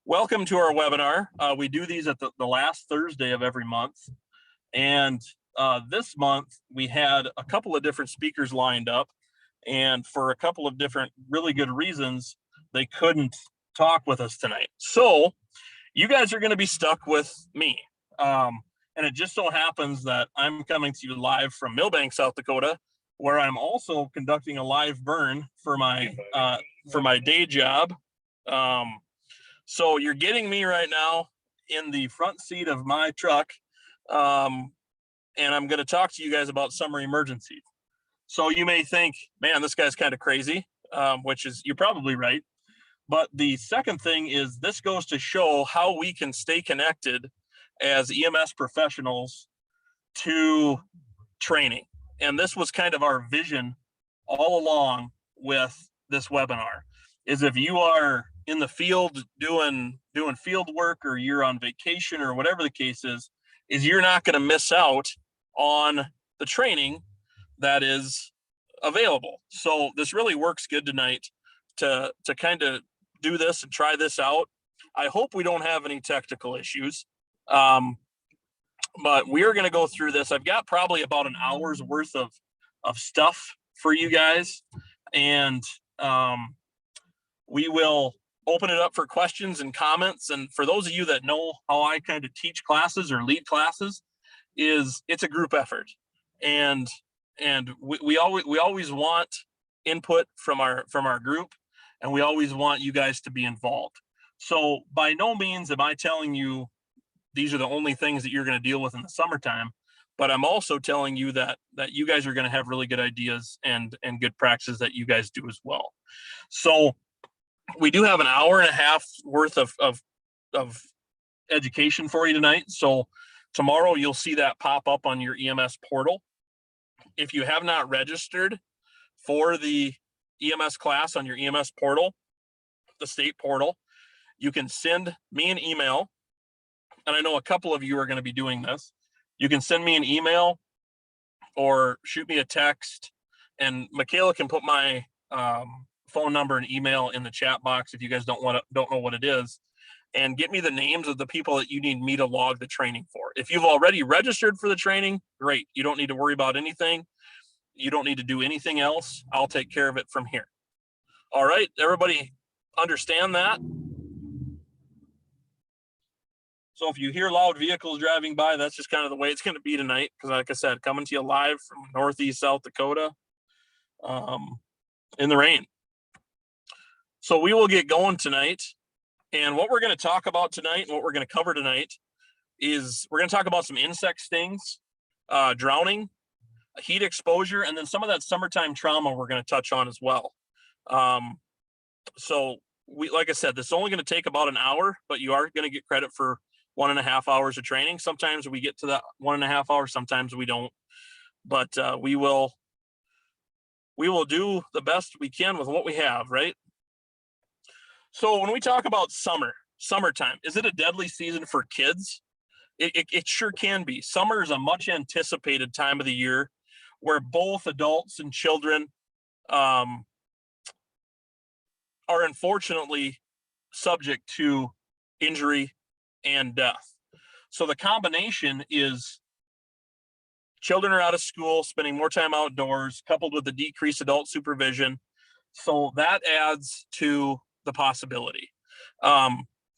Welcome to our webinar. We do these at the last Thursday of every month. And this month, we had a couple of different speakers lined up. And for a couple of different really good reasons, they couldn't talk with us tonight. So you guys are going to be stuck with me. And it just so happens that I'm coming to you live from Millbank, South Dakota, where I'm also conducting a live burn for my day job. So you're getting me right now in the front seat of my truck, and I'm going to talk to you guys about summer emergencies. So you may think, man, this guy's kind of crazy, which is, you're probably right. But the second thing is this goes to show how we can stay connected as EMS professionals to training. And this was kind of our vision all along with this webinar, is if you are in the field doing field work, or you're on vacation, or whatever the case is you're not going to miss out on the training that is available. So this really works good tonight to kind of do this and try this out. I hope we don't have any technical issues, but we are going to go through this. I've got probably about an hour's worth of stuff for you guys, and we will open it up for questions and comments. And for those of you that know how I kind of teach classes or lead classes, it's a group effort, and we always want input from our group, and we always want you guys to be involved. So by no means am I telling you these are the only things that you're going to deal with in the summertime, but I'm also telling you that you guys are going to have really good ideas and good practices that you guys do as well. So we do have an hour and a half worth of education for you tonight. So tomorrow you'll see that pop up on your EMS portal. If you have not registered for the EMS class on your EMS portal, the state portal, you can send me an email. And I know a couple of you are going to be doing this. You can send me an email or shoot me a text, and Michaela can put my phone number and email in the chat box if you guys don't know what it is, and get me the names of the people that you need me to log the training for. If you've already registered for the training, great. You don't need to worry about anything. You don't need to do anything else. I'll take care of it from here. All right, everybody understand that? So if you hear loud vehicles driving by, that's just kind of the way it's going to be tonight. Because like I said, coming to you live from Northeast South Dakota in the rain. So we will get going tonight. And what we're going to talk about tonight and what we're going to cover tonight is we're going to talk about some insect stings, drowning, heat exposure, and then some of that summertime trauma we're going to touch on as well. So like I said, this is only going to take about an hour, but you are going to get credit for 1.5 hours of training. Sometimes we get to that 1.5 hours, sometimes we don't, but we will do the best we can with what we have, right? So when we talk about summertime, is it a deadly season for kids? It sure can be. Summer is a much anticipated time of the year where both adults and children are unfortunately subject to injury and death. So the combination is children are out of school, spending more time outdoors, coupled with the decreased adult supervision. So that adds to the possibility.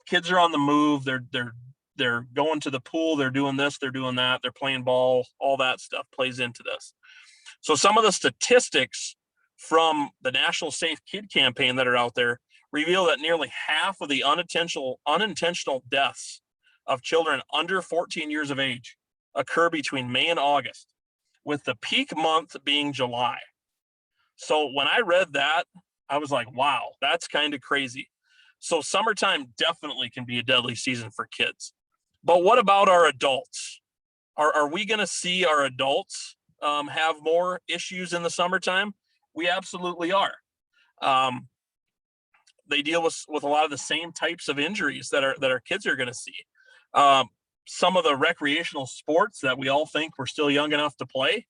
Kids are on the move. They're going to the pool. They're doing this. They're doing that. They're playing ball. All that stuff plays into this. So some of the statistics from the National Safe Kid campaign that are out there reveal that nearly half of the unintentional deaths of children under 14 years of age occur between May and August, with the peak month being July. So when I read that, I was like, wow, that's kind of crazy. So summertime definitely can be a deadly season for kids. But what about our adults? Are we going to see our adults have more issues in the summertime? We absolutely are. They deal with a lot of the same types of injuries that our kids are going to see. Some of the recreational sports that we all think we're still young enough to play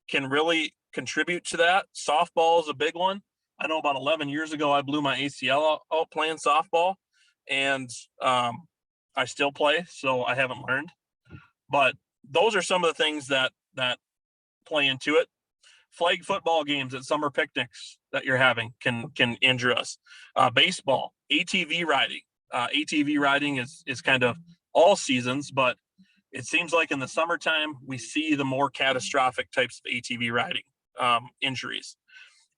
can really contribute to that. Softball is a big one. I know about 11 years ago, I blew my ACL out playing softball, and I still play, so I haven't learned. But those are some of the things that play into it. Flag football games at summer picnics that you're having can injure us. Baseball, ATV riding. ATV riding is kind of all seasons, but it seems like in the summertime we see the more catastrophic types of ATV riding injuries.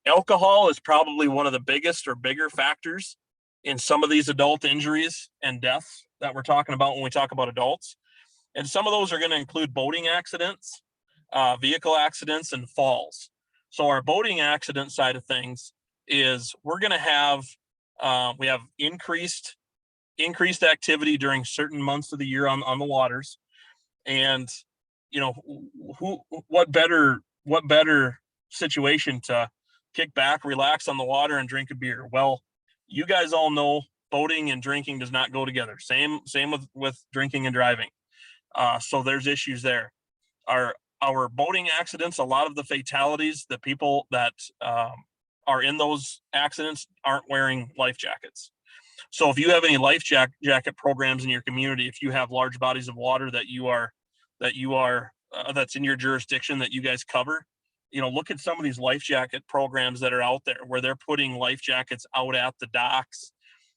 Alcohol is probably one of the biggest or bigger factors in some of these adult injuries and deaths that we're talking about when we talk about adults. And some of those are going to include boating accidents, vehicle accidents, and falls. So our boating accident side of things is we're going to have we have increased activity during certain months of the year on the waters, and what better situation to kick back, relax on the water, and drink a beer? Well, you guys all know boating and drinking does not go together. Same with drinking and driving. So there's issues there. Our boating accidents, a lot of the fatalities, the people that are in those accidents aren't wearing life jackets. So if you have any life jacket programs in your community, if you have large bodies of water that's in your jurisdiction that you guys cover, look at some of these life jacket programs that are out there where they're putting life jackets out at the docks.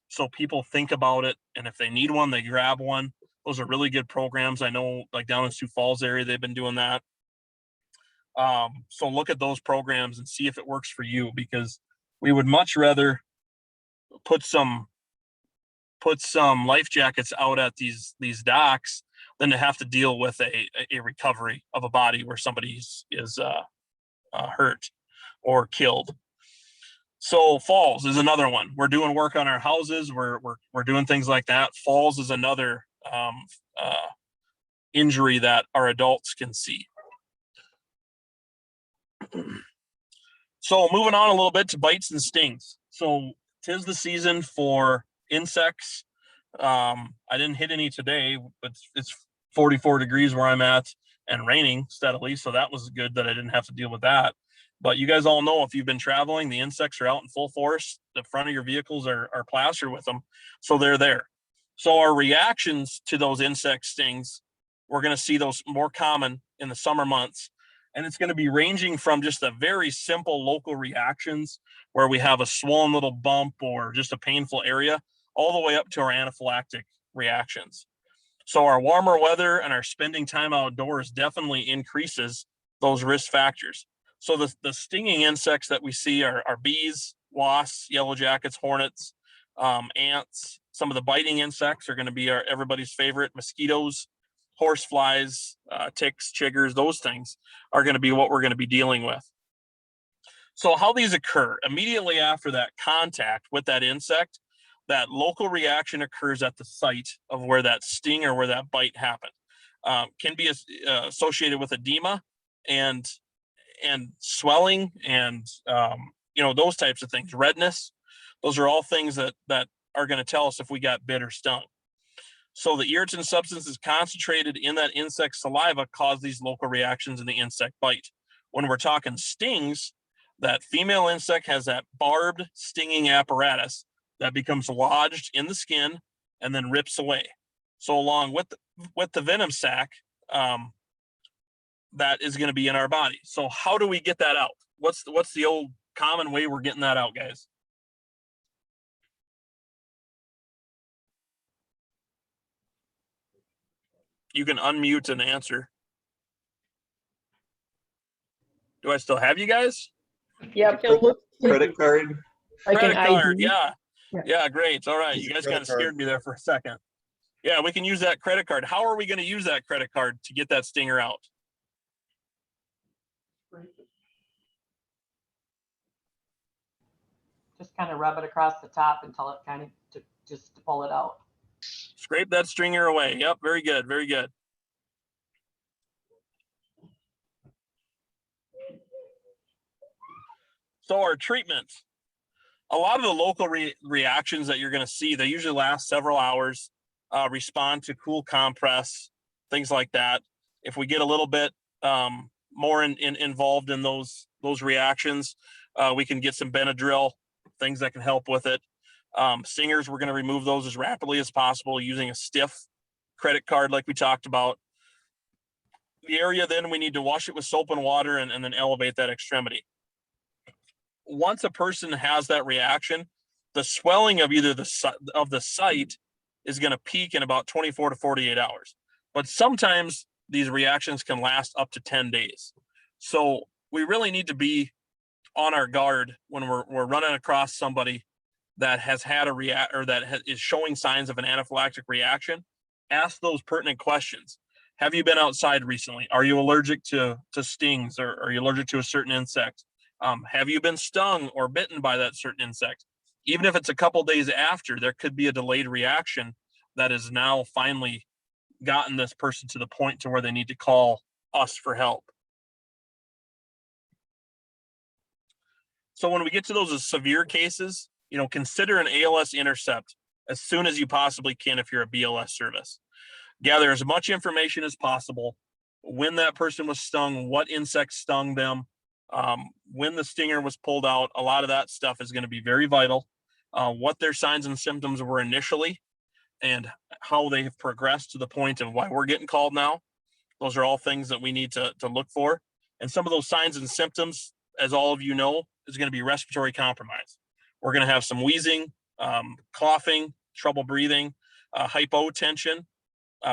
So people think about it, and if they need one, they grab one. Those are really good programs. I know, like down in Sioux Falls area, they've been doing that. So look at those programs and see if it works for you, because we would much rather put some life jackets out at these docks than to have to deal with a recovery of a body where somebody is hurt or killed. So falls is another one. We're doing work on our houses. We're doing things like that. Falls is another injury that our adults can see. So moving on a little bit to bites and stings. So 'tis the season for insects. I didn't hit any today, but it's 44 degrees where I'm at and raining steadily, so that was good that I didn't have to deal with that. But you guys all know, if you've been traveling, the insects are out in full force. The front of your vehicles are plastered with them, so they're there. So our reactions to those insect stings, we're going to see those more common in the summer months. And it's going to be ranging from just a very simple local reactions where we have a swollen little bump or just a painful area, all the way up to our anaphylactic reactions. So our warmer weather and our spending time outdoors definitely increases those risk factors. So the stinging insects that we see are bees, wasps, yellow jackets, hornets, ants. Some of the biting insects are going to be everybody's favorite: mosquitoes, horseflies, ticks, chiggers. Those things are going to be what we're going to be dealing with. So how these occur: immediately after that contact with that insect, that local reaction occurs at the site of where that sting or where that bite happened. Can be associated with edema and swelling and those types of things. Redness. Those are all things that are going to tell us if we got bit or stung. So the irritant substances concentrated in that insect saliva cause these local reactions in the insect bite. When we're talking stings, that female insect has that barbed stinging apparatus that becomes lodged in the skin and then rips away. So along with the venom sac, that is going to be in our body. So how do we get that out? What's the old common way we're getting that out, guys? You can unmute and answer. Do I still have you guys? Yep. Credit card. Like credit an card, ID. yeah, great. All right, you guys kind of scared me there for a second. Yeah, we can use that credit card. How are we going to use that credit card to get that stinger out? Just kind of rub it across the top until it kind of just to pull it out. Scrape that stinger away. Yep, very good, very good. So our treatments. A lot of the local reactions that you're going to see, they usually last several hours, respond to cool compress, things like that. If we get a little bit more involved in those reactions, we can get some Benadryl, things that can help with it. Stingers, we're going to remove those as rapidly as possible using a stiff credit card like we talked about. The area, then we need to wash it with soap and water and then elevate that extremity. Once a person has that reaction, the swelling of either the site is going to peak in about 24 to 48 hours. But sometimes these reactions can last up to 10 days. So we really need to be on our guard when we're running across somebody that has had is showing signs of an anaphylactic reaction. Ask those pertinent questions. Have you been outside recently? Are you allergic to stings, or are you allergic to a certain insect? Have you been stung or bitten by that certain insect? Even if it's a couple days after, there could be a delayed reaction that has now finally gotten this person to the point to where they need to call us for help. So when we get to those severe cases, consider an ALS intercept as soon as you possibly can if you're a BLS service. Gather as much information as possible. When that person was stung, what insect stung them, when the stinger was pulled out. A lot of that stuff is going to be very vital. What their signs and symptoms were initially and how they have progressed to the point of why we're getting called now. Those are all things that we need to look for. And some of those signs and symptoms, as all of you know, is going to be respiratory compromise. We're going to have some wheezing, coughing, trouble breathing, hypotension,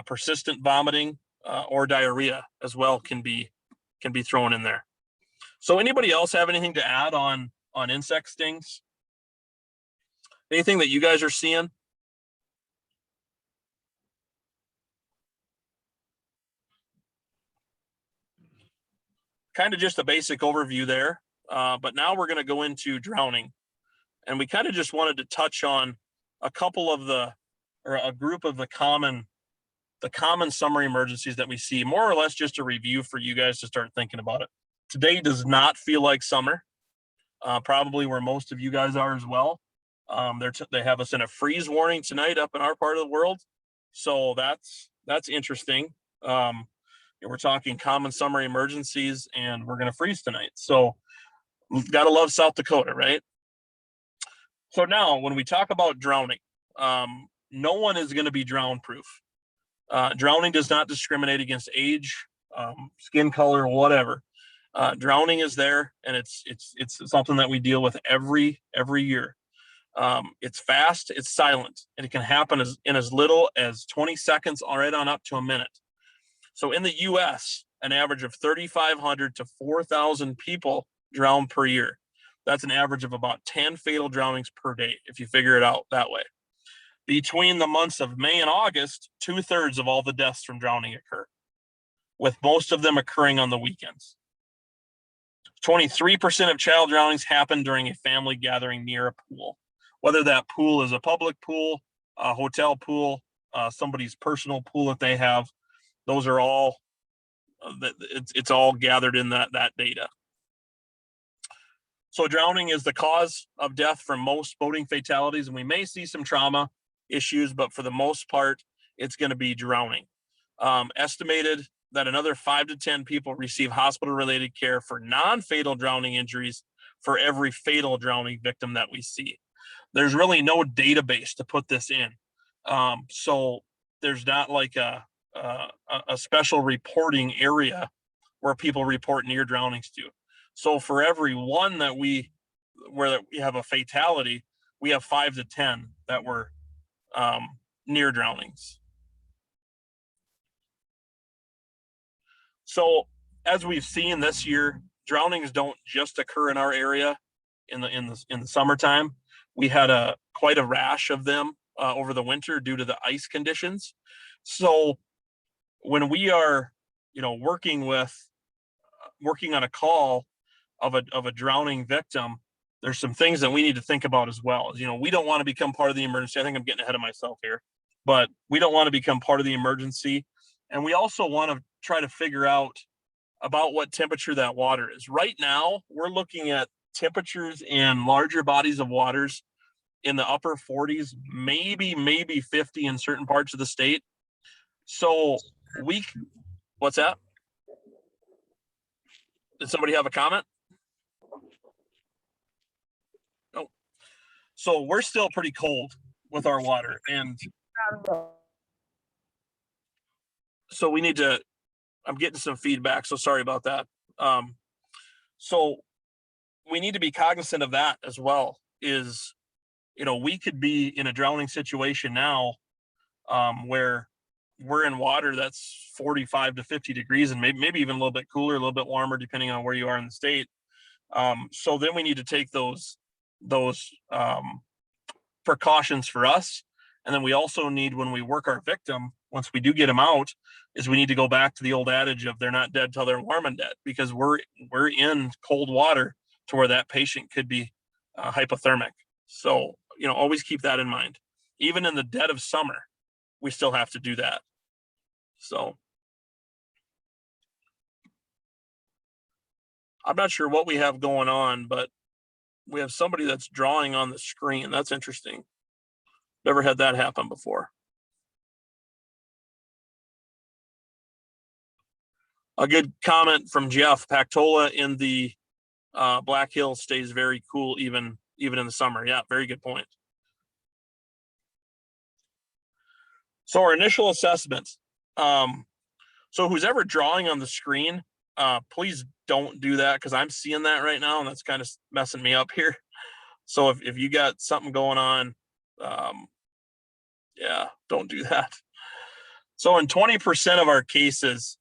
persistent vomiting, or diarrhea as well can be thrown in there. So anybody else have anything to add on insect stings? Anything that you guys are seeing? Kind of just a basic overview there, but now we're going to go into drowning. And we kind of just wanted to touch on a couple of a group of the common summary emergencies that we see, more or less just a review for you guys to start thinking about it. Today does not feel like summer, probably where most of you guys are as well. They have us in a freeze warning tonight up in our part of the world. So that's interesting. We're talking common summary emergencies, and we're going to freeze tonight. So we've got to love South Dakota, right? So now when we talk about drowning, no one is going to be drown proof. Drowning does not discriminate against age, skin color, whatever. Drowning is there, and it's something that we deal with every year. It's fast, it's silent, and it can happen in as little as 20 seconds, right on up to a minute. So in the U.S., an average of 3,500 to 4,000 people drown per year. That's an average of about 10 fatal drownings per day, if you figure it out that way. Between the months of May and August, 2/3 of all the deaths from drowning occur, with most of them occurring on the weekends. 23% of child drownings happen during a family gathering near a pool, whether that pool is a public pool, a hotel pool, somebody's personal pool that they have. Those are all, it's all gathered in that data. So drowning is the cause of death for most boating fatalities, and we may see some trauma issues, but for the most part, it's going to be drowning. Estimated that another 5 to 10 people receive hospital-related care for non-fatal drowning injuries for every fatal drowning victim that we see. There's really no database to put this in. So there's not like a special reporting area where people report near drownings to. So for every one where we have a fatality, we have 5 to 10 that were near drownings. So as we've seen this year, drownings don't just occur in our area in the summertime. We had quite a rash of them over the winter due to the ice conditions. So when we are, working on a call of a drowning victim, there's some things that we need to think about as well. We don't want to become part of the emergency. I think I'm getting ahead of myself here, but we don't want to become part of the emergency. And we also want to try to figure out about what temperature that water is. Right now, we're looking at temperatures in larger bodies of waters in the upper 40s, maybe 50 in certain parts of the state. So what's that? Did somebody have a comment? No. So we're still pretty cold with our water, and so we need to, I'm getting some feedback, so sorry about that. So we need to be cognizant of that as well, is, we could be in a drowning situation now, where we're in water that's 45 to 50 degrees and maybe even a little bit cooler, a little bit warmer, depending on where you are in the state. So then we need to take those precautions for us. And then we also need, when we work our victim, once we do get them out, is we need to go back to the old adage of they're not dead till they're warm and dead, because we're in cold water to where that patient could be hypothermic. So, always keep that in mind. Even in the dead of summer, we still have to do that. So I'm not sure what we have going on, but we have somebody that's drawing on the screen. That's interesting. Never had that happen before. A good comment from Jeff. Pactola in the Black Hills stays very cool even in the summer. Yeah, very good point. So our initial assessment. So who's ever drawing on the screen, please don't do that, because I'm seeing that right now, and that's kind of messing me up here. So if you got something going on, yeah, don't do that. So in 20% of our cases,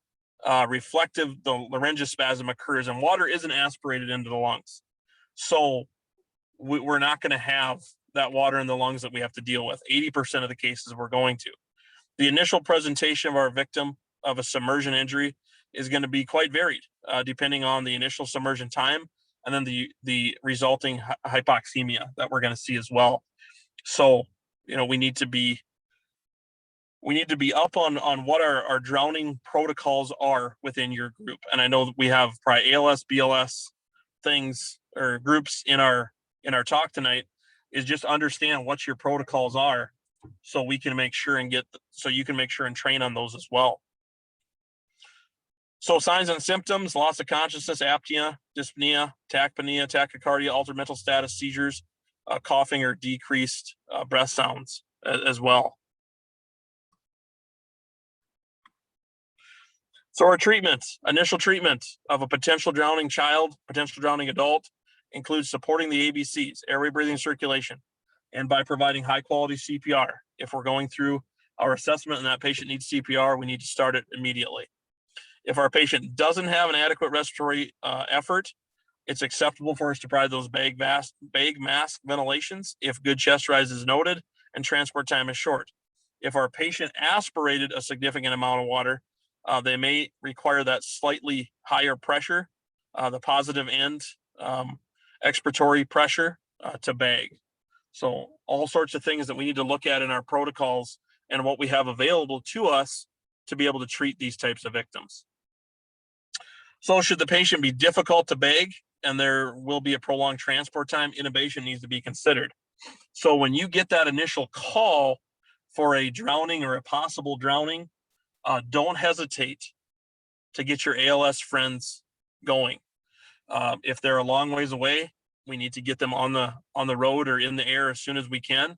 reflective, the laryngospasm occurs and water isn't aspirated into the lungs. So we're not going to have that water in the lungs that we have to deal with. 80% of the cases we're going to. The initial presentation of our victim of a submersion injury is going to be quite varied, depending on the initial submersion time and then the resulting hypoxemia that we're going to see as well. So, we need to be up on what our drowning protocols are within your group. And I know that we have probably ALS, BLS things or groups in our talk tonight, is just understand what your protocols are, so we can make sure and so you can make sure and train on those as well. So signs and symptoms: loss of consciousness, apnea, dyspnea, tachypnea, tachycardia, altered mental status, seizures, coughing or decreased breath sounds as well. So our initial treatment of a potential drowning child, potential drowning adult, includes supporting the ABCs, airway, breathing, circulation, and by providing high quality CPR. If we're going through our assessment and that patient needs CPR, we need to start it immediately. If our patient doesn't have an adequate respiratory effort, it's acceptable for us to provide those bag mask ventilations if good chest rise is noted and transport time is short. If our patient aspirated a significant amount of water, they may require that slightly higher pressure, the positive end expiratory pressure to bag. So all sorts of things that we need to look at in our protocols and what we have available to us to be able to treat these types of victims. So should the patient be difficult to bag and there will be a prolonged transport time, intubation needs to be considered. So when you get that initial call for a drowning or a possible drowning, don't hesitate to get your ALS friends going. If they're a long ways away, we need to get them on the road or in the air as soon as we can.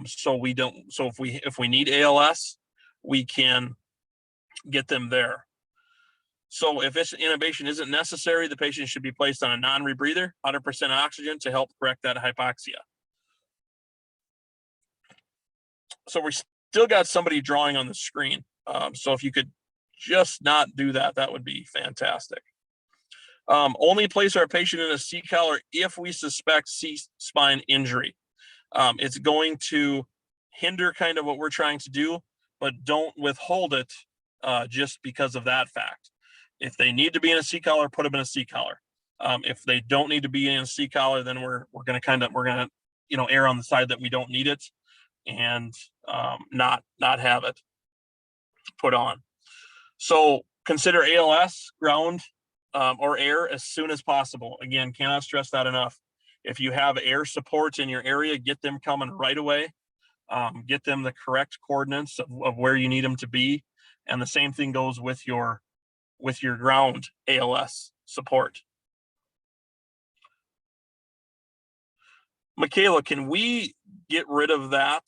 So if we need ALS, we can get them there. So if this intubation isn't necessary, the patient should be placed on a non-rebreather, 100% oxygen, to help correct that hypoxia. So we still got somebody drawing on the screen. So if you could just not do that, that would be fantastic. Only place our patient in a C-collar if we suspect C-spine injury. It's going to hinder kind of what we're trying to do, but don't withhold it just because of that fact. If they need to be in a C-collar, put them in a C-collar. If they don't need to be in a C-collar, then we're gonna err on the side that we don't need it and not have it put on. So consider ALS, ground, or air as soon as possible. Again, cannot stress that enough. If you have air support in your area, get them coming right away. Get them the correct coordinates of where you need them to be. And the same thing goes with your ground ALS. support. Michaela, can we get rid of that?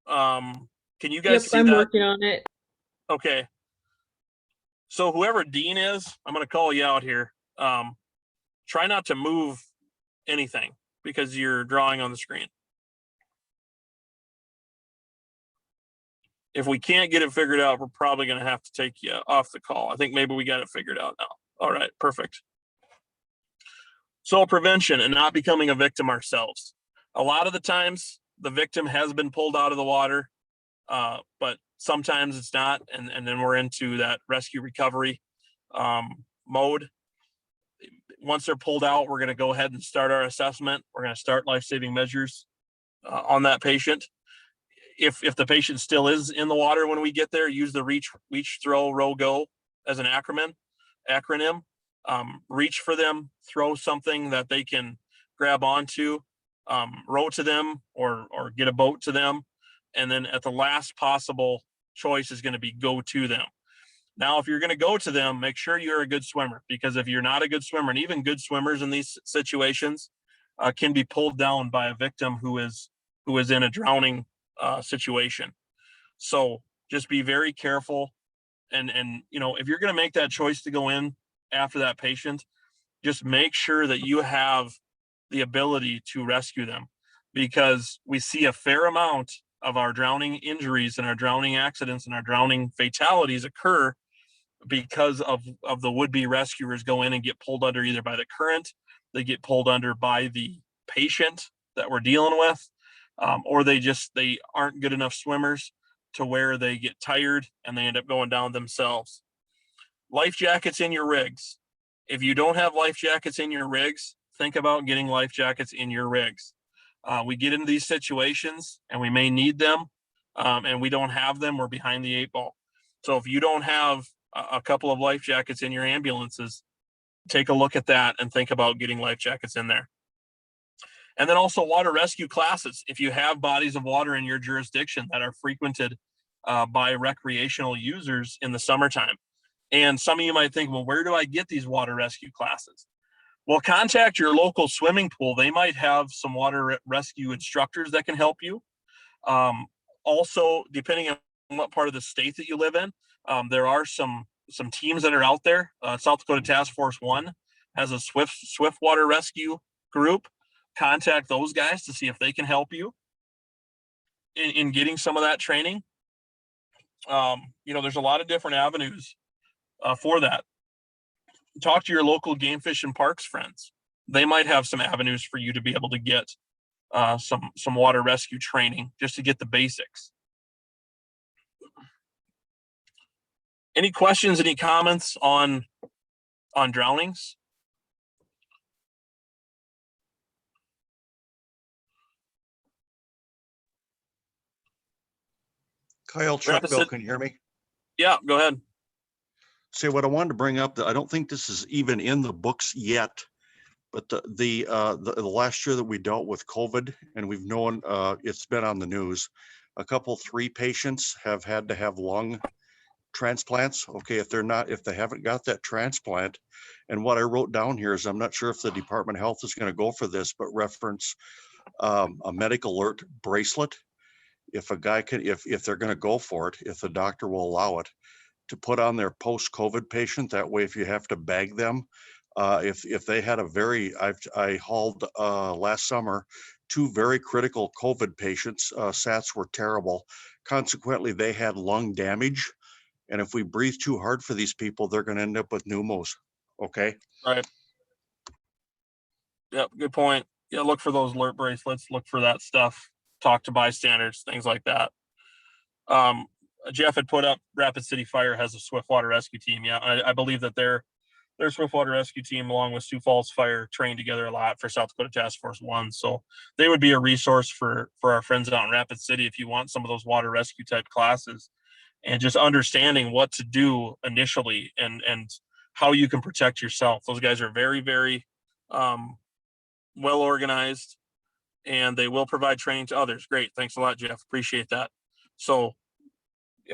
Can you guys see I'm that? working on it. Okay. So whoever Dean is, I'm going to call you out here. Try not to move anything because you're drawing on the screen. If we can't get it figured out, we're probably going to have to take you off the call. I think maybe we got it figured out now. All right, perfect. So prevention and not becoming a victim ourselves. A lot of the times the victim has been pulled out of the water, but sometimes it's not. And then we're into that rescue recovery mode. Once they're pulled out, we're going to go ahead and start our assessment. We're going to start life-saving measures on that patient. If the patient still is in the water when we get there, use the reach, throw, row, go as an acronym. Reach for them, throw something that they can grab onto, row to them or get a boat to them. And then at the last possible choice is going to be go to them. Now, if you're going to go to them, make sure you're a good swimmer, because if you're not a good swimmer, and even good swimmers in these situations can be pulled down by a victim who is in a drowning situation. So just be very careful. And if you're going to make that choice to go in after that patient, just make sure that you have the ability to rescue them, because we see a fair amount of our drowning injuries and our drowning accidents and our drowning fatalities occur because of the would-be rescuers go in and get pulled under either by the current, they get pulled under by the patient that we're dealing with, or they aren't good enough swimmers to where they get tired and they end up going down themselves. Life jackets in your rigs. If you don't have life jackets in your rigs, think about getting life jackets in your rigs. We get into these situations and we may need them, and we don't have them, we're behind the 8 ball. So if you don't have a couple of life jackets in your ambulances, take a look at that and think about getting life jackets in there. And then also water rescue classes. If you have bodies of water in your jurisdiction that are frequented by recreational users in the summertime. And some of you might think, well, where do I get these water rescue classes? Well, contact your local swimming pool. They might have some water rescue instructors that can help you. Also, depending on what part of the state that you live in, there are some teams that are out there. South Dakota Task Force 1 has a swift water rescue group. Contact those guys to see if they can help you in getting some of that training. There's a lot of different avenues for that. Talk to your local game, fish, and parks friends. They might have some avenues for you to be able to get some water rescue training just to get the basics. Any questions, any comments on drownings? Kyle, Chuck, Bill, can you hear me? Yeah, go ahead. Say what I wanted to bring up, that I don't think this is even in the books yet, but the last year that we dealt with COVID, and we've known it's been on the news, a couple, 3 patients have had to have lung transplants. Okay, if they haven't got that transplant, and what I wrote down here is, I'm not sure if the Department of Health is going to go for this, but reference a medical alert bracelet. If a guy can, if they're going to go for it, if the doctor will allow it, to put on their post-COVID patient. That way, if you have to bag them, if they had I hauled last summer 2 very critical COVID patients. SATs were terrible. Consequently, they had lung damage. And if we breathe too hard for these people, they're going to end up with pneumos. Okay. Right. Yep. Good point. Yeah. Look for those alert bracelets. Look for that stuff. Talk to bystanders, things like that. Jeff had put up Rapid City Fire has a swift water rescue team. Yeah, I believe that their swift water rescue team, along with Sioux Falls Fire, train together a lot for South Dakota Task Force 1. So they would be a resource for our friends out in Rapid City if you want some of those water rescue type classes, and just understanding what to do initially and how you can protect yourself. Those guys are very, very well organized, and they will provide training to others. Great. Thanks a lot, Jeff. Appreciate that. So,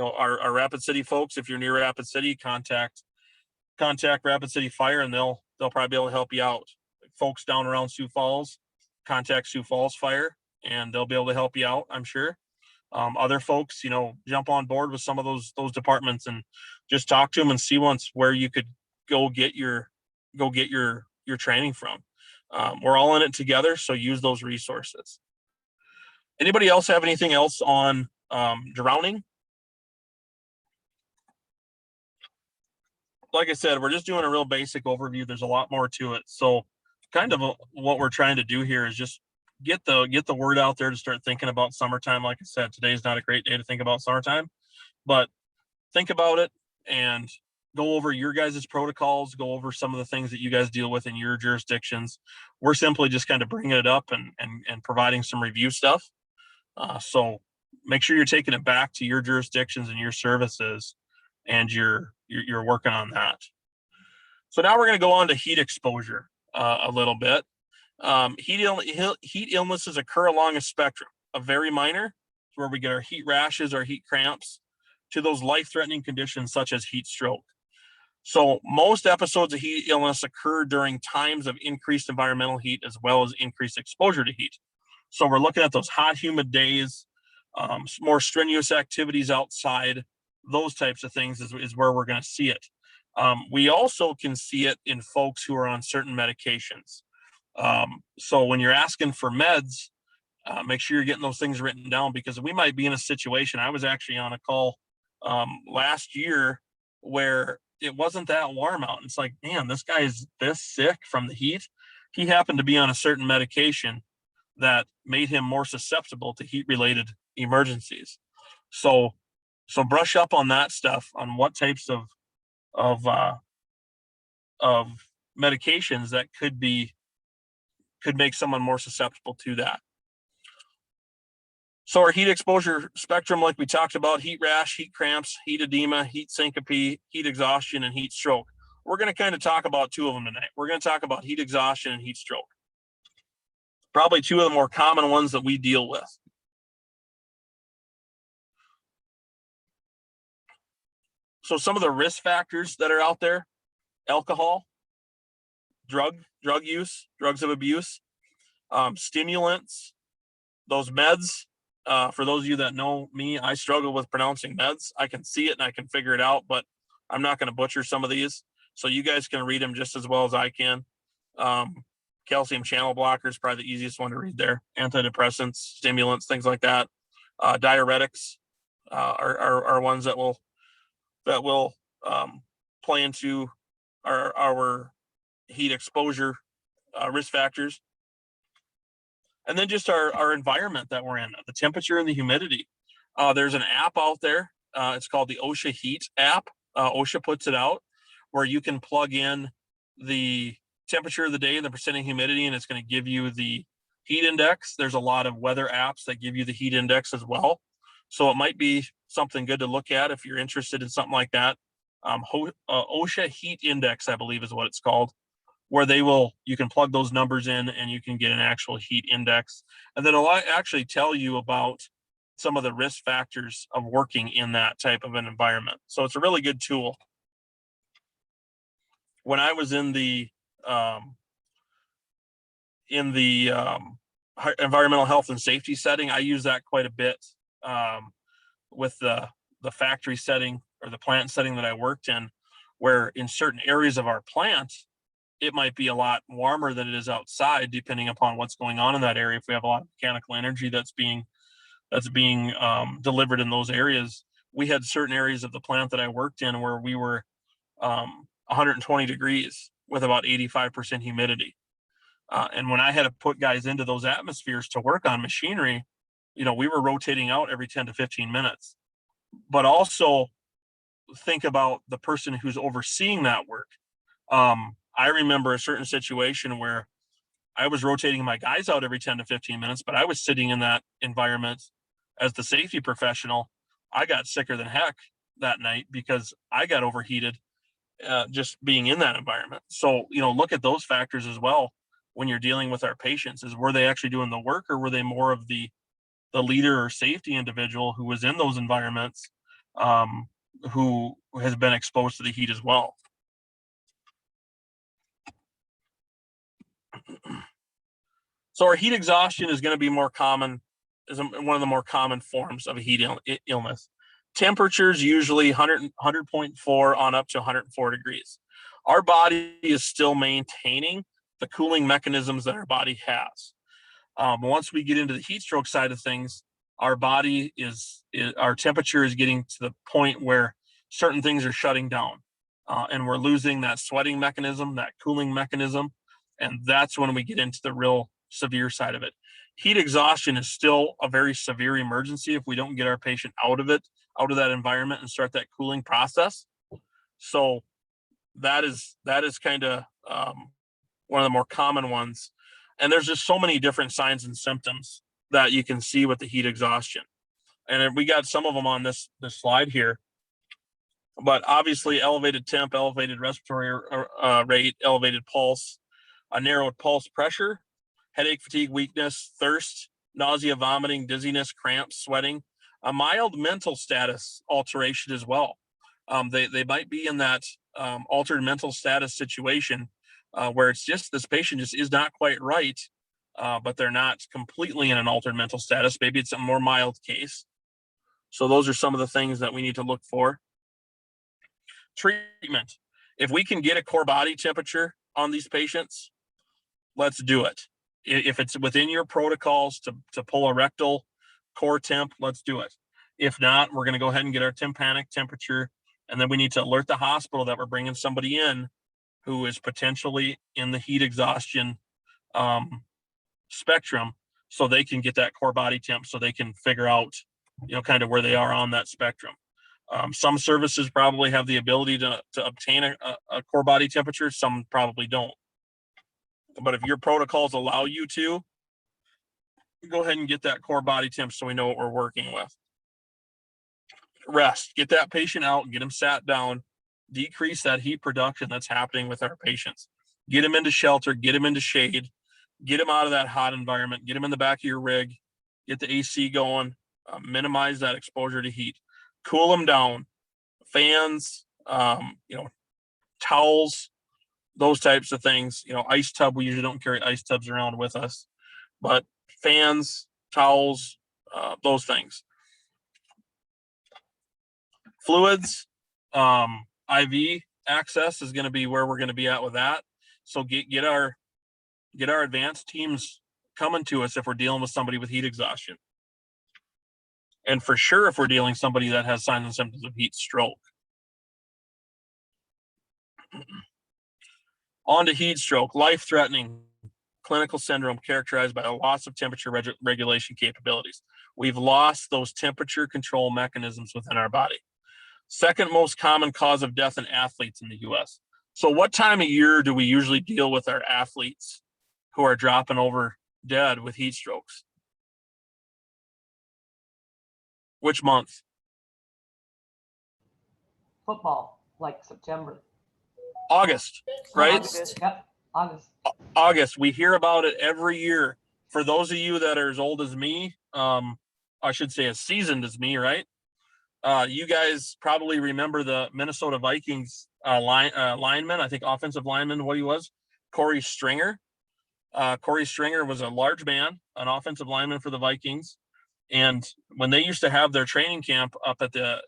our Rapid City folks, if you're near Rapid City, contact Rapid City Fire, and they'll they'll probably be able to help you out. Folks down around Sioux Falls, contact Sioux Falls Fire, and they'll be able to help you out, I'm sure. Other folks, jump on board with some of those departments and just talk to them and see once where you could go get your training from. We're all in it together, so use those resources. Anybody else have anything else on drowning? Like I said, we're just doing a real basic overview. There's a lot more to it. So kind of what we're trying to do here is just get the word out there to start thinking about summertime. Like I said, today's not a great day to think about summertime, but think about it and go over your guys' protocols, go over some of the things that you guys deal with in your jurisdictions. We're simply just kind of bringing it up and providing some review stuff. So make sure you're taking it back to your jurisdictions and your services, and you're working on that. So now we're going to go on to heat exposure a little bit. Heat illnesses occur along a spectrum of very minor, where we get our heat rashes, our heat cramps, to those life-threatening conditions such as heat stroke. So most episodes of heat illness occur during times of increased environmental heat as well as increased exposure to heat. So we're looking at those hot, humid days, more strenuous activities outside, those types of things is where we're going to see it. We also can see it in folks who are on certain medications. So when you're asking for meds, make sure you're getting those things written down, because we might be in a situation. I was actually on a call last year where it wasn't that warm out. And it's like, man, this guy is this sick from the heat. He happened to be on a certain medication that made him more susceptible to heat-related emergencies. So brush up on that stuff, on what types of medications that could make someone more susceptible to that. So our heat exposure spectrum, like we talked about: heat rash, heat cramps, heat edema, heat syncope, heat exhaustion, and heat stroke. We're going to kind of talk about two of them tonight. We're going to talk about heat exhaustion and heat stroke. Probably two of the more common ones that we deal with. So some of the risk factors that are out there: alcohol, drug use, drugs of abuse, stimulants, those meds. For those of you that know me, I struggle with pronouncing meds. I can see it and I can figure it out, but I'm not going to butcher some of these. So you guys can read them just as well as I can. Calcium channel blockers, probably the easiest one to read there. Antidepressants, stimulants, things like that. Diuretics are ones that will play into our heat exposure risk factors. And then just our environment that we're in, the temperature and the humidity. There's an app out there. It's called the OSHA Heat app. OSHA puts it out, where you can plug in the temperature of the day and the percent of humidity, and it's going to give you the heat index. There's a lot of weather apps that give you the heat index as well. So it might be something good to look at if you're interested in something like that. OSHA Heat Index, I believe, is what it's called, where you can plug those numbers in and you can get an actual heat index. And then it'll actually tell you about some of the risk factors of working in that type of an environment. So it's a really good tool. When I was in the environmental health and safety setting, I use that quite a bit with the factory setting or the plant setting that I worked in, where in certain areas of our plant, it might be a lot warmer than it is outside, depending upon what's going on in that area. If we have a lot of mechanical energy that's being delivered in those areas, we had certain areas of the plant that I worked in where we were 120 degrees with about 85% humidity. And when I had to put guys into those atmospheres to work on machinery, we were rotating out every 10 to 15 minutes. But also think about the person who's overseeing that work. I remember a certain situation where I was rotating my guys out every 10 to 15 minutes, but I was sitting in that environment as the safety professional. I got sicker than heck that night because I got overheated just being in that environment. So, look at those factors as well when you're dealing with our patients. Is were they actually doing the work, or were they more of the leader or safety individual who was in those environments, who has been exposed to the heat as well? So our heat exhaustion is going to be more common, is one of the more common forms of a heat illness. Temperatures usually 100.4 on up to 104 degrees. Our body is still maintaining the cooling mechanisms that our body has. Once we get into the heat stroke side of things, our body our temperature is getting to the point where certain things are shutting down, and we're losing that sweating mechanism, that cooling mechanism, and that's when we get into the real severe side of it. Heat exhaustion is still a very severe emergency if we don't get our patient out of that environment and start that cooling process. So that is kind of one of the more common ones. And there's just so many different signs and symptoms that you can see with the heat exhaustion. And we got some of them on this slide here. But obviously elevated temp, elevated respiratory rate, elevated pulse, a narrowed pulse pressure, headache, fatigue, weakness, thirst, nausea, vomiting, dizziness, cramps, sweating, a mild mental status alteration as well. They might be in that altered mental status situation where it's just this patient just is not quite right, but they're not completely in an altered mental status. Maybe it's a more mild case. So those are some of the things that we need to look for. Treatment. If we can get a core body temperature on these patients, let's do it. If it's within your protocols to pull a rectal core temp, let's do it. If not, we're going to go ahead and get our tympanic temperature, and then we need to alert the hospital that we're bringing somebody in who is potentially in the heat exhaustion spectrum, so they can get that core body temp, so they can figure out, kind of where they are on that spectrum. Some services probably have the ability to obtain a core body temperature. Some probably don't. But if your protocols allow you to, go ahead and get that core body temp so we know what we're working with. Rest. Get that patient out, get them sat down, decrease that heat production that's happening with our patients. Get them into shelter, get them into shade, get them out of that hot environment, get them in the back of your rig, get the AC going, minimize that exposure to heat. Cool them down. Fans, towels, those types of things. Ice tub, we usually don't carry ice tubs around with us, but fans, towels, those things. Fluids, IV access is going to be where we're going to be at with that. So get our advanced teams coming to us if we're dealing with somebody with heat exhaustion. And for sure, if we're dealing with somebody that has signs and symptoms of heat stroke. On to heat stroke, life-threatening clinical syndrome characterized by a loss of temperature regulation capabilities. We've lost those temperature control mechanisms within our body. Second most common cause of death in athletes in the U.S. So what time of year do we usually deal with our athletes who are dropping over dead with heat strokes? Which month? Football, like September. August, right? August. Yep, August. August. We hear about it every year. For those of you that are as old as me, I should say as seasoned as me, right? You guys probably remember the Minnesota Vikings lineman, I think offensive lineman, what he was, Corey Stringer. Corey Stringer was a large man, an offensive lineman for the Vikings. And when they used to have their training camp up at the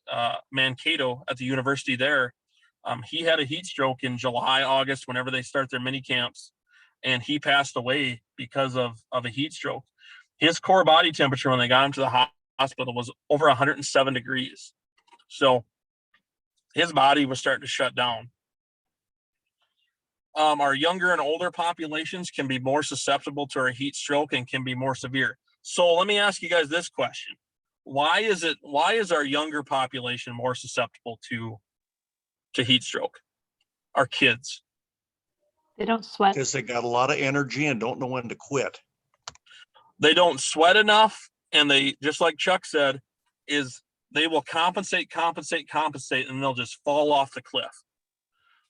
Mankato at the university there, he had a heat stroke in July, August, whenever they start their mini camps, and he passed away because of a heat stroke. His core body temperature when they got him to the hospital was over 107 degrees. So his body was starting to shut down. Our younger and older populations can be more susceptible to a heat stroke and can be more severe. So let me ask you guys this question. Why is our younger population more susceptible to heat stroke? Our kids. They don't sweat. Because they got a lot of energy and don't know when to quit. They don't sweat enough, and they, just like Chuck said, they will compensate, and they'll just fall off the cliff.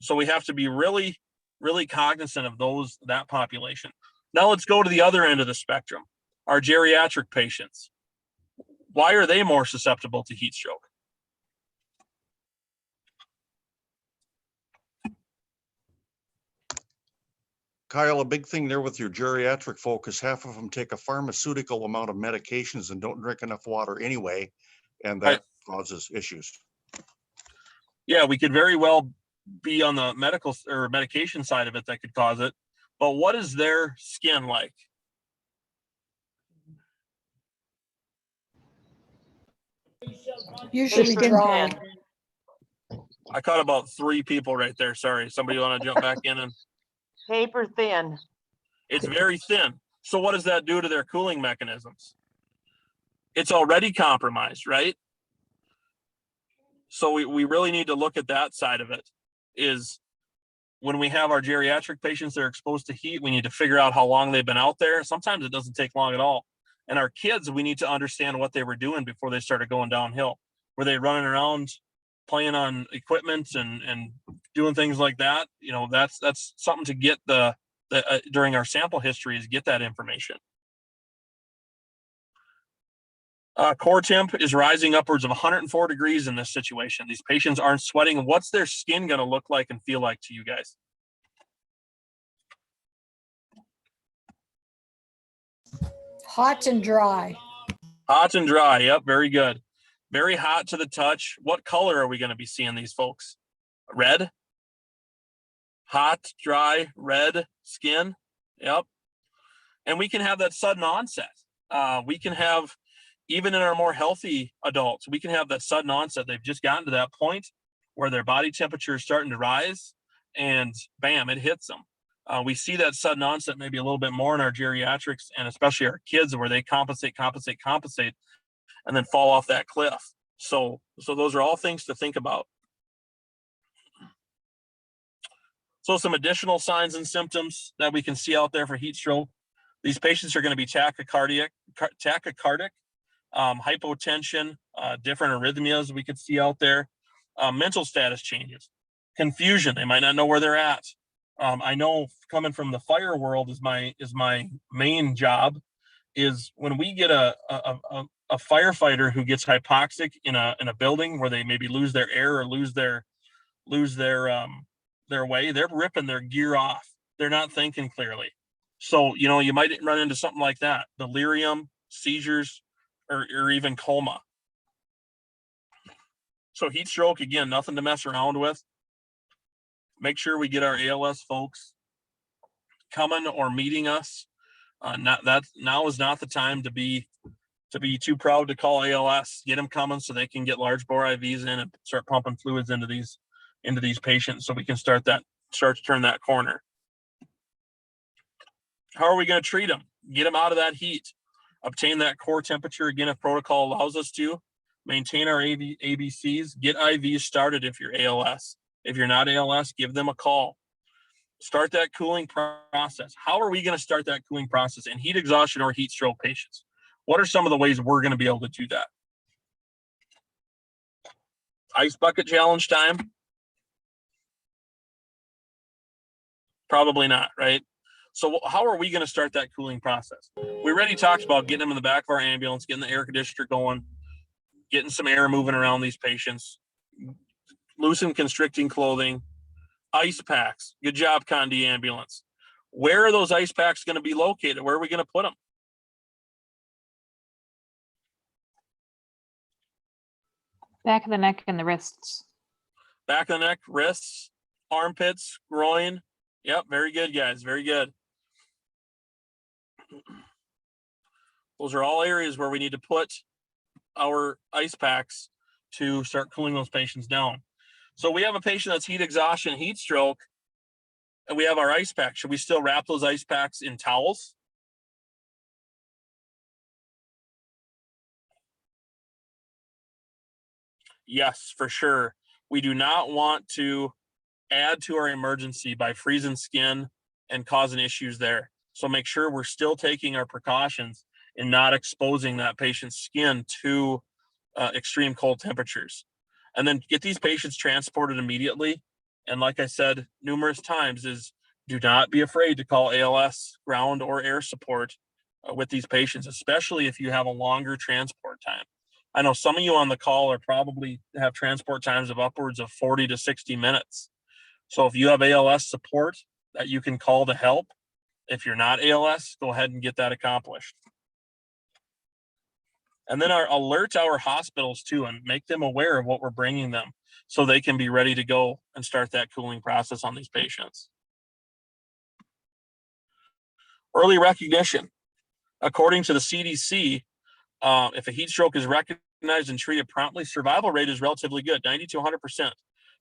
So we have to be really, really cognizant of that population. Now let's go to the other end of the spectrum. Our geriatric patients. Why are they more susceptible to heat stroke? Kyle, a big thing there with your geriatric focus, half of them take a pharmaceutical amount of medications and don't drink enough water anyway, and that Right. causes issues. Yeah, we could very well be on the medical or medication side of it that could cause it. But what is their skin like? Usually Paper dry. thin. I caught about 3 people right there. Sorry. Somebody want to jump back in? And Paper thin. it's very thin. So what does that do to their cooling mechanisms? It's already compromised, right? So we really need to look at that side of it. Is when we have our geriatric patients that are exposed to heat, we need to figure out how long they've been out there. Sometimes it doesn't take long at all. And our kids, we need to understand what they were doing before they started going downhill. Were they running around playing on equipment and doing things like that? You know, that's something to get during our sample history, is get that information. Core temp is rising upwards of 104 degrees in this situation. These patients aren't sweating. What's their skin going to look like and feel like to you guys? Hot and dry. Hot and dry. Yep, very good. Very hot to the touch. What color are we going to be seeing these folks? Red? Hot, dry, red skin. Yep. And we can have that sudden onset. We can have, even in our more healthy adults, we can have that sudden onset. They've just gotten to that point where their body temperature is starting to rise, and bam, it hits them. We see that sudden onset maybe a little bit more in our geriatrics, and especially our kids, where they compensate, and then fall off that cliff. So those are all things to think about. So some additional signs and symptoms that we can see out there for heat stroke. These patients are going to be tachycardic, hypotension, different arrhythmias we could see out there, mental status changes, confusion. They might not know where they're at. I know, coming from the fire world, is my main job, is when we get a firefighter who gets hypoxic in a building where they maybe lose their air or lose their way, they're ripping their gear off. They're not thinking clearly. So, you know, you might run into something like that: delirium, seizures, or even coma. So heat stroke, again, nothing to mess around with. Make sure we get our ALS folks coming or meeting us. Now is not the time to be too proud to call ALS. Get them coming so they can get large bore IVs in and start pumping fluids into these patients, so we can start to turn that corner. How are we going to treat them? Get them out of that heat. Obtain that core temperature, again, if protocol allows us to. Maintain our ABCs. Get IVs started if you're ALS. If you're not ALS, give them a call. Start that cooling process. How are we going to start that cooling process in heat exhaustion or heat stroke patients? What are some of the ways we're going to be able to do that? Ice bucket challenge time? Probably not, right? So how are we going to start that cooling process? We already talked about getting them in the back of our ambulance, getting the air conditioner going, getting some air moving around these patients, loosen constricting clothing, ice packs. Good job, Condi Ambulance. Where are those ice packs going to be located? Where are we going to put them? Back of the neck and the wrists. Back of the neck, wrists, armpits, groin. Yep, very good, guys. Very good. Those are all areas where we need to put our ice packs to start cooling those patients down. So we have a patient that's heat exhaustion, heat stroke, and we have our ice pack. Should we still wrap those ice packs in towels? Yes, for sure. We do not want to add to our emergency by freezing skin and causing issues there. So make sure we're still taking our precautions and not exposing that patient's skin to extreme cold temperatures. And then get these patients transported immediately. And like I said numerous times, is do not be afraid to call ALS ground or air support with these patients, especially if you have a longer transport time. I know some of you on the call are probably have transport times of upwards of 40 to 60 minutes. So if you have ALS support that you can call to help, If you're not ALS, go ahead and get that accomplished. And then alert our hospitals too, and make them aware of what we're bringing them so they can be ready to go and start that cooling process on these patients. Early recognition. According to the CDC, if a heat stroke is recognized and treated promptly, survival rate is relatively good, 90 to 100%.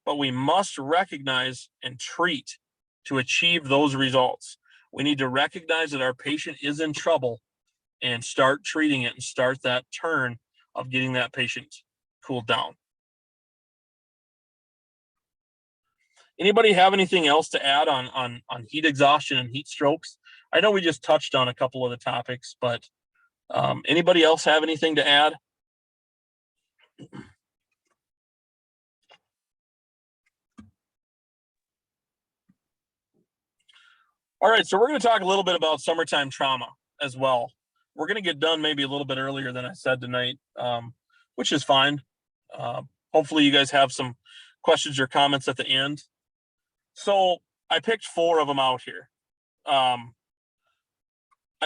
But we must recognize and treat to achieve those results. We need to recognize that our patient is in trouble and start treating it and start that turn of getting that patient cooled down. Anybody have anything else to add on heat exhaustion and heat strokes? I know we just touched on a couple of the topics, but anybody else have anything to add? All right, so we're going to talk a little bit about summertime trauma as well. We're going to get done maybe a little bit earlier than I said tonight, which is fine. Hopefully you guys have some questions or comments at the end. So I picked 4 of them out here. I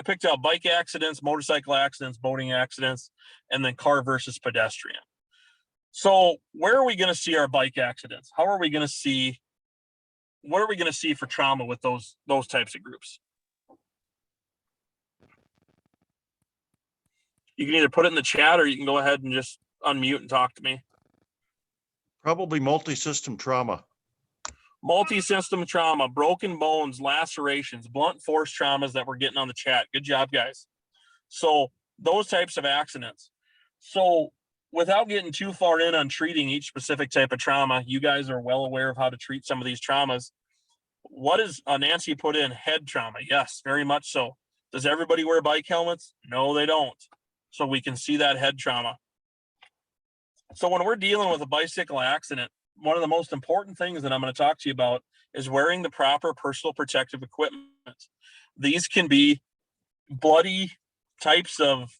picked out bike accidents, motorcycle accidents, boating accidents, and then car versus pedestrian. So where are we going to see our bike accidents? How are we going to see, what are we going to see for trauma with those types of groups? You can either put it in the chat or you can go ahead and just unmute and talk to me. Probably multi-system trauma. Multi-system trauma, broken bones, lacerations, blunt force traumas that we're getting on the chat. Good job, guys. So those types of accidents. So without getting too far in on treating each specific type of trauma, you guys are well aware of how to treat some of these traumas. What is Nancy put in? Head trauma. Yes, very much so. Does everybody wear bike helmets? No, they don't. So we can see that head trauma. So when we're dealing with a bicycle accident, one of the most important things that I'm going to talk to you about is wearing the proper personal protective equipment. These can be bloody types of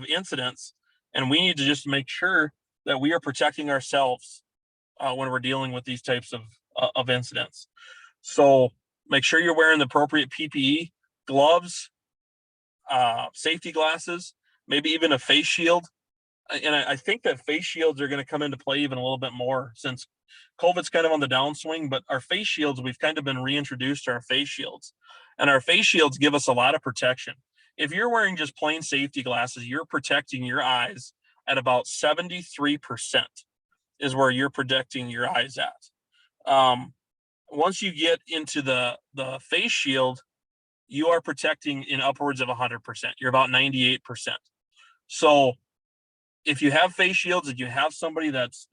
incidents, and we need to just make sure that we are protecting ourselves when we're dealing with these types of incidents. So make sure you're wearing the appropriate PPE, gloves, safety glasses, maybe even a face shield. And I think that face shields are going to come into play even a little bit more since COVID's kind of on the downswing, but our face shields, we've kind of been reintroduced to our face shields, and our face shields give us a lot of protection. If you're wearing just plain safety glasses, you're protecting your eyes at about 73% is where you're protecting your eyes at. Once you get into the face shield, you are protecting in upwards of 100%. You're about 98%. So if you have face shields, if you have somebody that's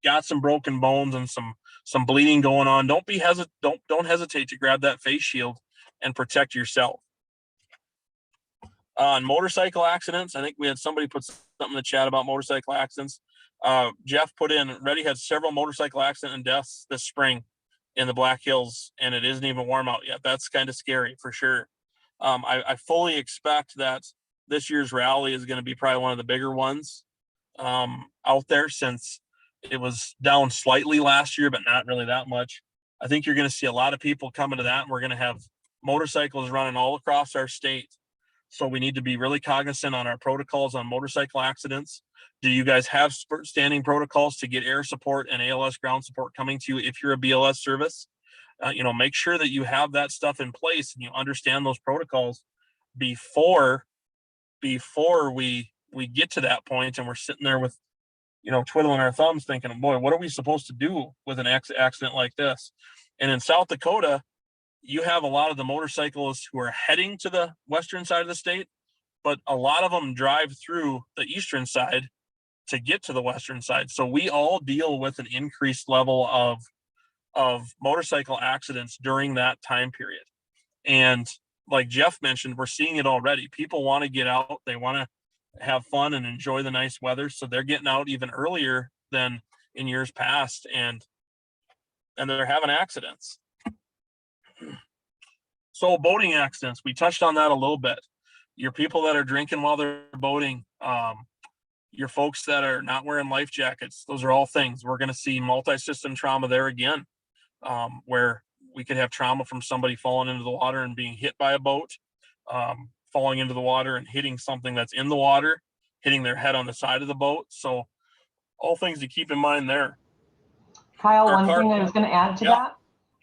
got some broken bones and some bleeding going on, don't hesitate to grab that face shield and protect yourself. On motorcycle accidents, I think we had somebody put something in the chat about motorcycle accidents. Jeff put in, Reddy had several motorcycle accident and deaths this spring in the Black Hills, and it isn't even warm out yet. That's kind of scary for sure. I fully expect that this year's rally is going to be probably one of the bigger ones out there, since it was down slightly last year, but not really that much. I think you're going to see a lot of people coming to that, and we're going to have motorcycles running all across our state. So we need to be really cognizant on our protocols on motorcycle accidents. Do you guys have standing protocols to get air support and ALS ground support coming to you if you're a BLS service? Make sure that you have that stuff in place and you understand those protocols before we get to that point and we're sitting there with, twiddling our thumbs thinking, boy, what are we supposed to do with an accident like this? And in South Dakota, you have a lot of the motorcyclists who are heading to the western side of the state, but a lot of them drive through the eastern side to get to the western side. So we all deal with an increased level of motorcycle accidents during that time period. And like Jeff mentioned, we're seeing it already. People want to get out. They want to have fun and enjoy the nice weather. So they're getting out even earlier than in years past, and they're having accidents. So boating accidents, we touched on that a little bit. Your people that are drinking while they're boating, your folks that are not wearing life jackets, those are all things. We're going to see multi-system trauma there again, where We could have trauma from somebody falling into the water and being hit by a boat, falling into the water and hitting something that's in the water, hitting their head on the side of the boat. So all things to keep in mind there. Kyle, Our one car- thing I was going to add to Yeah,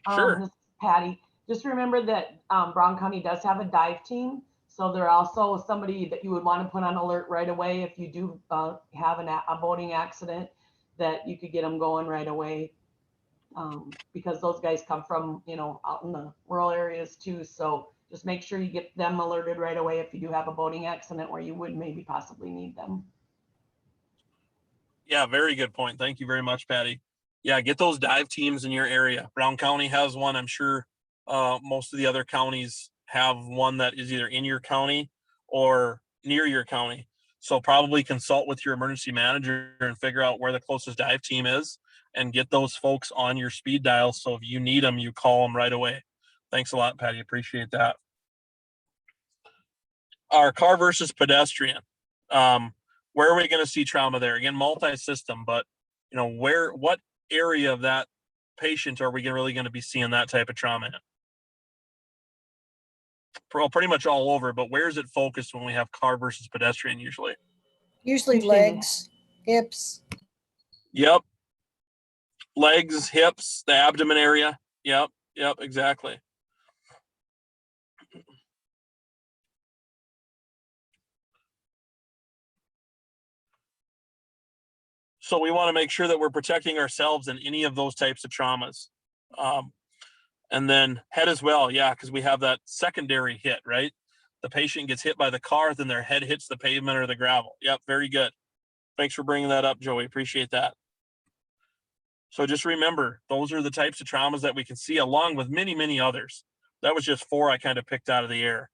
that, sure. this is Patty, just remember that Brown County does have a dive team. So they're also somebody that you would want to put on alert right away if you do have a boating accident, that you could get them going right away. Because those guys come from, out in the rural areas too. So just make sure you get them alerted right away if you do have a boating accident where you would maybe possibly need them. Yeah, very good point. Thank you very much, Patty. Yeah, get those dive teams in your area. Brown County has one. I'm sure most of the other counties have one that is either in your county or near your county. So probably consult with your emergency manager and figure out where the closest dive team is and get those folks on your speed dial. So if you need them, you call them right away. Thanks a lot, Patty. Appreciate that. Our car versus pedestrian. Where are we going to see trauma there? Again, multi-system, but what area of that patient are we really going to be seeing that type of trauma in? Pretty much all over, but where is it focused when we have car versus pedestrian usually? Usually legs, hips. Yep. Legs, hips, the abdomen area. Yep, exactly. So we want to make sure that we're protecting ourselves in any of those types of traumas. And then head as well. Yeah, because we have that secondary hit, right? The patient gets hit by the car, then their head hits the pavement or the gravel. Yep, very good. Thanks for bringing that up, Joey. Appreciate that. So just remember, those are the types of traumas that we can see along with many, many others. That was just 4 I kind of picked out of the air.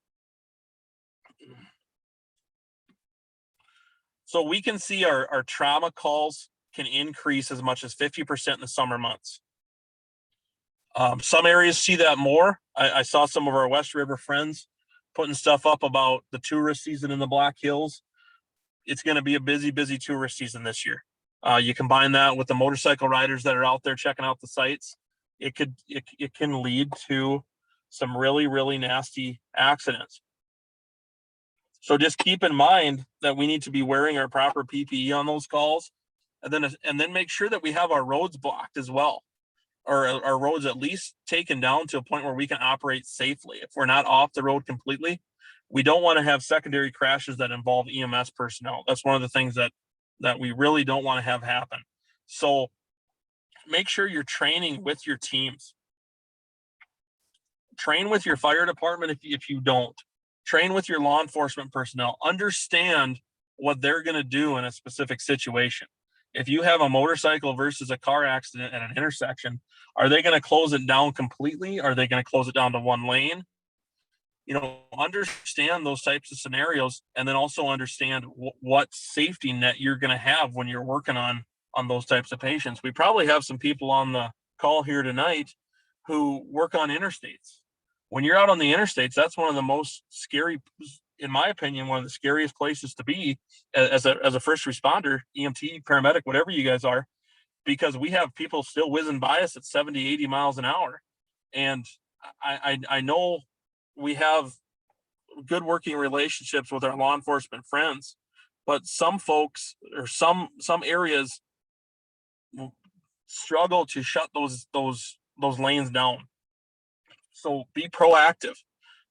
So we can see our trauma calls can increase as much as 50% in the summer months. Some areas see that more. I saw some of our West River friends putting stuff up about the tourist season in the Black Hills. It's going to be a busy, busy tourist season this year. You combine that with the motorcycle riders that are out there checking out the sites, it can lead to some really, really nasty accidents. So just keep in mind that we need to be wearing our proper PPE on those calls, and then make sure that we have our roads blocked as well, or our roads at least taken down to a point where we can operate safely. If we're not off the road completely, we don't want to have secondary crashes that involve EMS personnel. That's one of the things that we really don't want to have happen. So make sure you're training with your teams. Train with your fire department if you don't. Train with your law enforcement personnel. Understand what they're going to do in a specific situation. If you have a motorcycle versus a car accident at an intersection, are they going to close it down completely? Are they going to close it down to one lane? Understand those types of scenarios, and then also understand what safety net you're going to have when you're working on those types of patients. We probably have some people on the call here tonight who work on interstates. When you're out on the interstates, that's one of the most scary, in my opinion, one of the scariest places to be as a first responder, EMT, paramedic, whatever you guys are, because we have people still whizzing by us at 70, 80 miles an hour. And I know we have good working relationships with our law enforcement friends, but some folks or some areas struggle to shut those lanes down. So be proactive,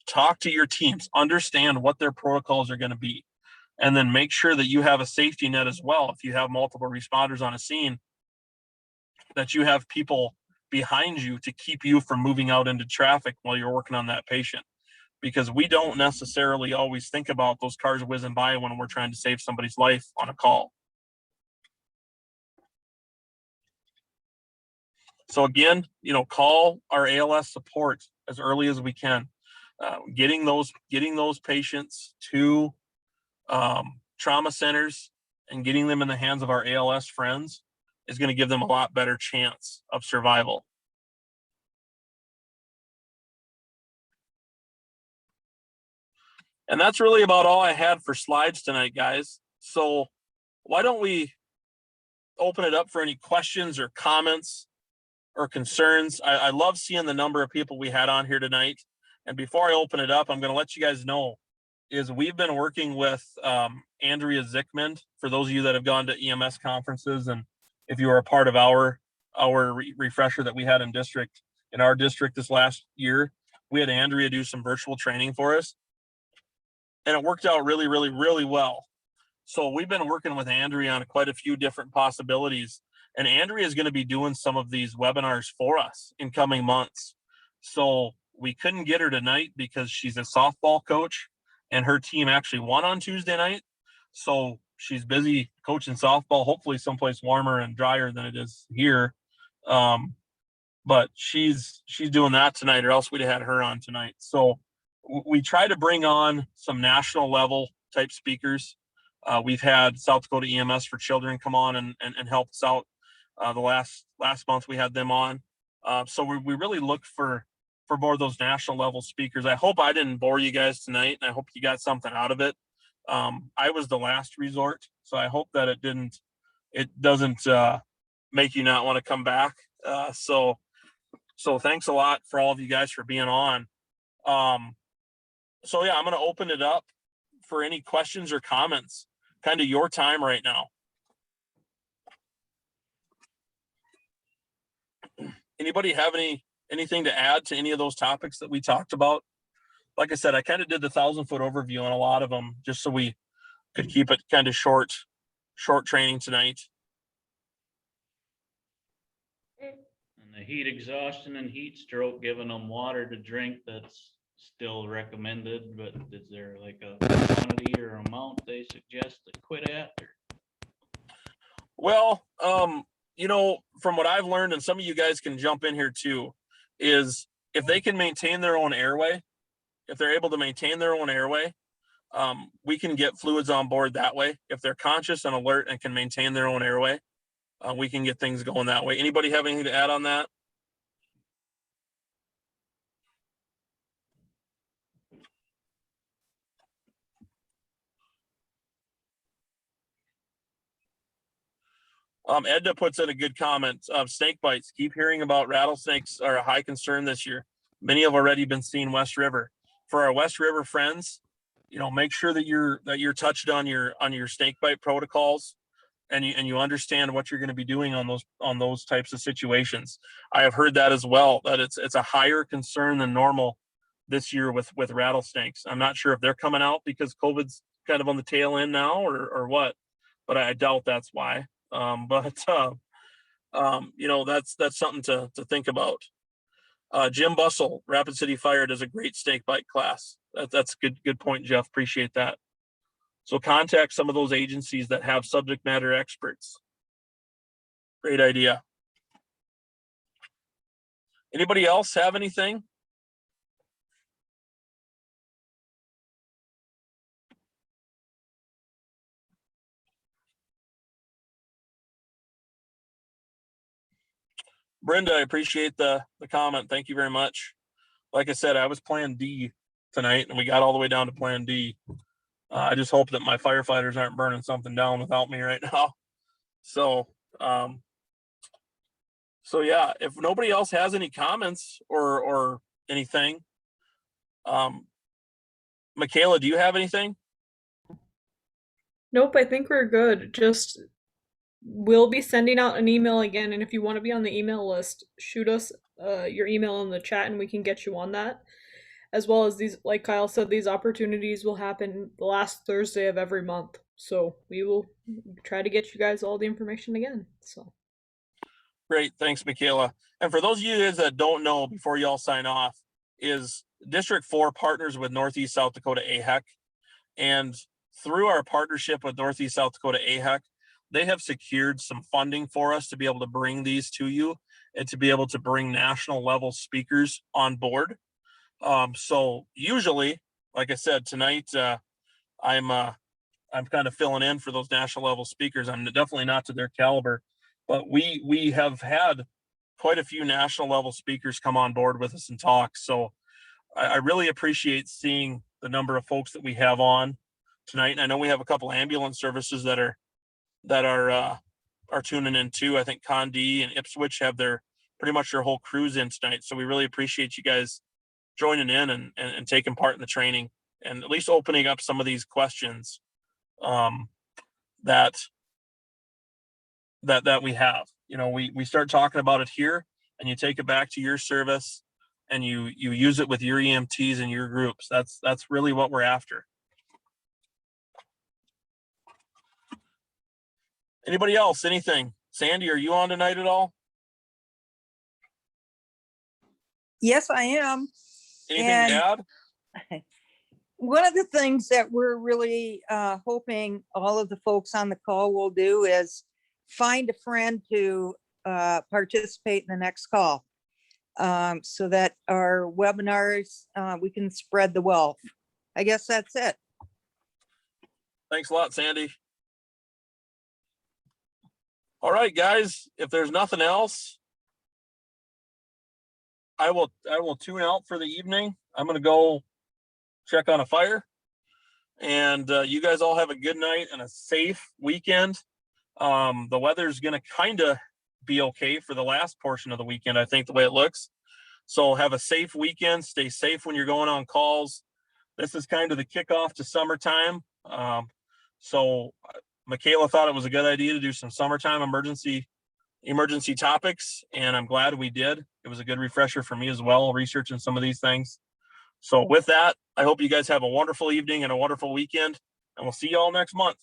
talk to your teams, understand what their protocols are going to be, and then make sure that you have a safety net as well. If you have multiple responders on a scene, that you have people behind you to keep you from moving out into traffic while you're working on that patient. Because we don't necessarily always think about those cars whizzing by when we're trying to save somebody's life on a call. So again, call our ALS support as early as we can. Getting those patients to trauma centers and getting them in the hands of our ALS friends is going to give them a lot better chance of survival. And that's really about all I had for slides tonight, guys. So why don't we open it up for any questions or comments or concerns. I love seeing the number of people we had on here tonight. And before I open it up, I'm going to let you guys know is we've been working with Andrea Zickman, for those of you that have gone to EMS conferences, and if you were a part of our refresher that we had in our district this last year, we had Andrea do some virtual training for us, and it worked out really, really, really well. So we've been working with Andrea on quite a few different possibilities, and Andrea is going to be doing some of these webinars for us in coming months. So we couldn't get her tonight because she's a softball coach, and her team actually won on Tuesday night. So she's busy coaching softball, hopefully someplace warmer and drier than it is here. But she's doing that tonight, or else we'd have had her on tonight. So we try to bring on some national level type speakers. We've had South Dakota EMS for Children come on and help us out. The last month we had them on. So we really look for more of those national level speakers. I hope I didn't bore you guys tonight, and I hope you got something out of it. I was the last resort, so I hope that it doesn't make you not want to come back. So thanks a lot for all of you guys for being on. So yeah, I'm going to open it up for any questions or comments. Kind of your time right now. Anybody have anything to add to any of those topics that we talked about? Like I said, I kind of did the 1,000-foot overview on a lot of them, just so we could keep it kind of short training tonight. And the heat exhaustion and heat stroke, giving them water to drink, that's still recommended, but is there like a quantity or amount they suggest to quit at? Or? Well, from what I've learned, and some of you guys can jump in here too, is if they can maintain their own airway, if they're able to maintain their own airway, we can get fluids on board that way. If they're conscious and alert and can maintain their own airway, we can get things going that way. Anybody have anything to add on that? Edna puts in a good comment. Snake bites. Keep hearing about rattlesnakes are a high concern this year. Many have already been seen West River. For our West River friends, make sure that you're touched on your snake bite protocols, and you understand what you're going to be doing on those types of situations. I have heard that as well, that it's a higher concern than normal this year with rattlesnakes. I'm not sure if they're coming out because COVID's kind of on the tail end now or what, but I doubt that's why. That's something to think about. Jim Bussell, Rapid City Fire, does a great snake bite class. That's good point, Jeff. Appreciate that. So contact some of those agencies that have subject matter experts. Great idea. Anybody else have anything? Brenda, I appreciate the comment. Thank you very much. Like I said, I was plan D tonight, and we got all the way down to plan D. I just hope that my firefighters aren't burning something down without me right now. So yeah, if nobody else has any comments or anything, Michaela, do you have anything? Nope, I think we're good. Just we'll be sending out an email again, and if you want to be on the email list, shoot us your email in the chat and we can get you on that. As well as these, like Kyle said, these opportunities will happen the last Thursday of every month. So we will try to get you guys all the information again. So Great, thanks, Michaela. And for those of you guys that don't know, before you all sign off, is District 4 partners with Northeast South Dakota AHEC. And through our partnership with Northeast South Dakota AHEC, they have secured some funding for us to be able to bring these to you and to be able to bring national level speakers on board. So usually, like I said, tonight, I'm kind of filling in for those national level speakers. I'm definitely not to their caliber, but we have had quite a few national level speakers come on board with us and talk. So I really appreciate seeing the number of folks that we have on tonight. And I know we have a couple ambulance services that are tuning in too. I think Condé and Ipswich have their pretty much your whole crew's in tonight. So we really appreciate you guys joining in and taking part in the training, and at least opening up some of these questions that we have. You know, we start talking about it here, and you take it back to your service, and you use it with your EMTs and your groups. That's really what we're after. Anybody else? Anything? Sandy, are you on tonight at all? Yes, I am. Anything And- to add? One of the things that we're really hoping all of the folks on the call will do is find a friend to participate in the next call, so that our webinars, we can spread the wealth. I guess that's it. Thanks a lot, Sandy. All right, guys, if there's nothing else, I will tune out for the evening. I'm going to go check on a fire, and you guys all have a good night and a safe weekend. The weather's going to kind of be okay for the last portion of the weekend, I think, the way it looks. So have a safe weekend. Stay safe when you're going on calls. This is kind of the kickoff to summertime. So Michaela thought it was a good idea to do some summertime emergency topics, and I'm glad we did. It was a good refresher for me as well, researching some of these things. So with that, I hope you guys have a wonderful evening and a wonderful weekend, and we'll see you all next month.